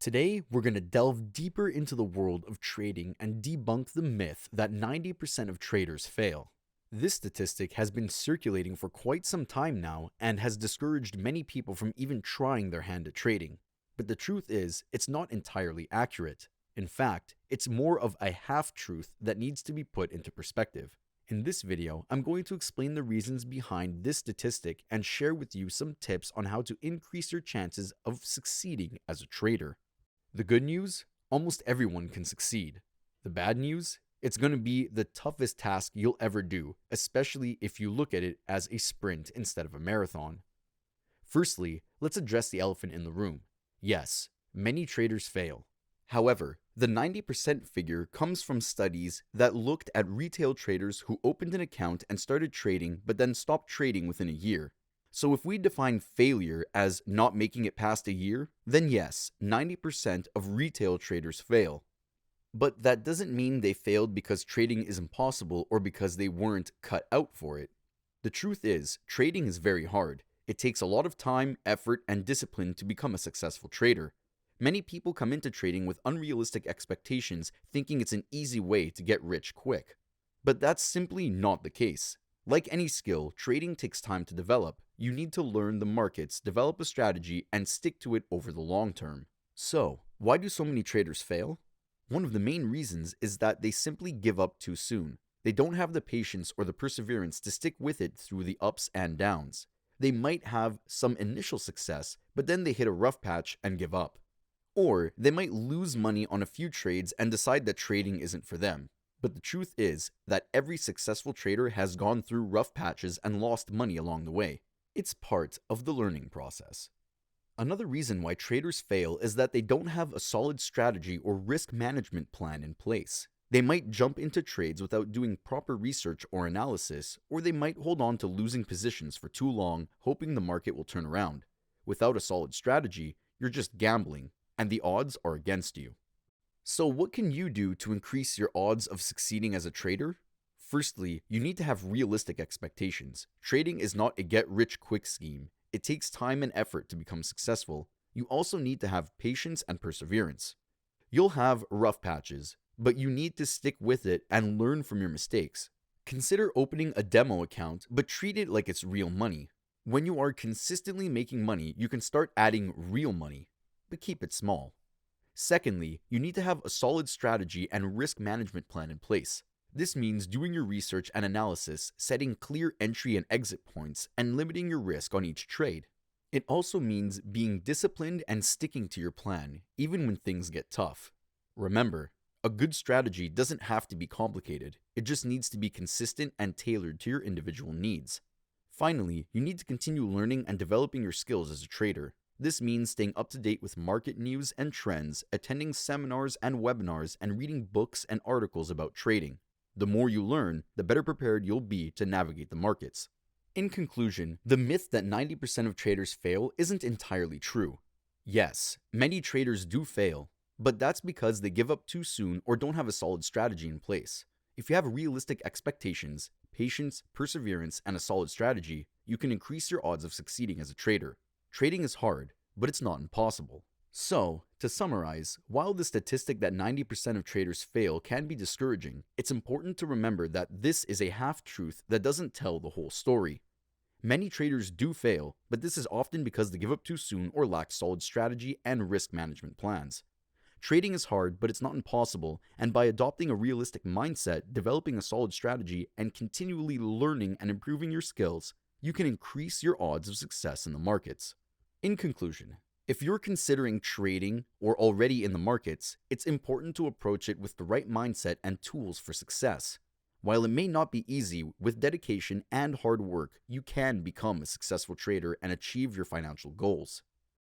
Today, we're going to delve deeper into the world of trading and debunk the myth that 90% of traders fail. This statistic has been circulating for quite some time now and has discouraged many people from even trying their hand at trading. But the truth is, it's not entirely accurate. In fact, it's more of a half-truth that needs to be put into perspective. In this video, I'm going to explain the reasons behind this statistic and share with you some tips on how to increase your chances of succeeding as a trader. The good news? Almost everyone can succeed. The bad news? It's going to be the toughest task you'll ever do, especially if you look at it as a sprint instead of a marathon. Firstly, let's address the elephant in the room. Yes, many traders fail. However, the 90% figure comes from studies that looked at retail traders who opened an account and started trading but then stopped trading within a year. So if we define failure as not making it past a year, then yes, 90% of retail traders fail. But that doesn't mean they failed because trading is impossible or because they weren't cut out for it. The truth is, trading is very hard. It takes a lot of time, effort, and discipline to become a successful trader. Many people come into trading with unrealistic expectations, thinking it's an easy way to get rich quick. But that's simply not the case. Like any skill, trading takes time to develop. You need to learn the markets, develop a strategy, and stick to it over the long term. So, why do so many traders fail? One of the main reasons is that they simply give up too soon. They don't have the patience or the perseverance to stick with it through the ups and downs. They might have some initial success, but then they hit a rough patch and give up. Or they might lose money on a few trades and decide that trading isn't for them. But the truth is that every successful trader has gone through rough patches and lost money along the way. It's part of the learning process. Another reason why traders fail is that they don't have a solid strategy or risk management plan in place. They might jump into trades without doing proper research or analysis, or they might hold on to losing positions for too long, hoping the market will turn around. Without a solid strategy, you're just gambling, and the odds are against you. So what can you do to increase your odds of succeeding as a trader? Firstly, you need to have realistic expectations. Trading is not a get-rich-quick scheme. It takes time and effort to become successful. You also need to have patience and perseverance. You'll have rough patches, but you need to stick with it and learn from your mistakes. Consider opening a demo account, but treat it like it's real money. When you are consistently making money, you can start adding real money, but keep it small. Secondly, you need to have a solid strategy and risk management plan in place. This means doing your research and analysis, setting clear entry and exit points, and limiting your risk on each trade. It also means being disciplined and sticking to your plan, even when things get tough. Remember, a good strategy doesn't have to be complicated. It just needs to be consistent and tailored to your individual needs. Finally, you need to continue learning and developing your skills as a trader. This means staying up to date with market news and trends, attending seminars and webinars, and reading books and articles about trading. The more you learn, the better prepared you'll be to navigate the markets. In conclusion, the myth that 90% of traders fail isn't entirely true. Yes, many traders do fail, but that's because they give up too soon or don't have a solid strategy in place. If you have realistic expectations, patience, perseverance, and a solid strategy, you can increase your odds of succeeding as a trader. Trading is hard, but it's not impossible. So, to summarize, while the statistic that 90% of traders fail can be discouraging, it's important to remember that this is a half-truth that doesn't tell the whole story. Many traders do fail, but this is often because they give up too soon or lack solid strategy and risk management plans. Trading is hard, but it's not impossible, and by adopting a realistic mindset, developing a solid strategy, and continually learning and improving your skills, you can increase your odds of success in the markets. In conclusion, if you're considering trading or already in the markets, it's important to approach it with the right mindset and tools for success. While it may not be easy, with dedication and hard work, you can become a successful trader and achieve your financial goals.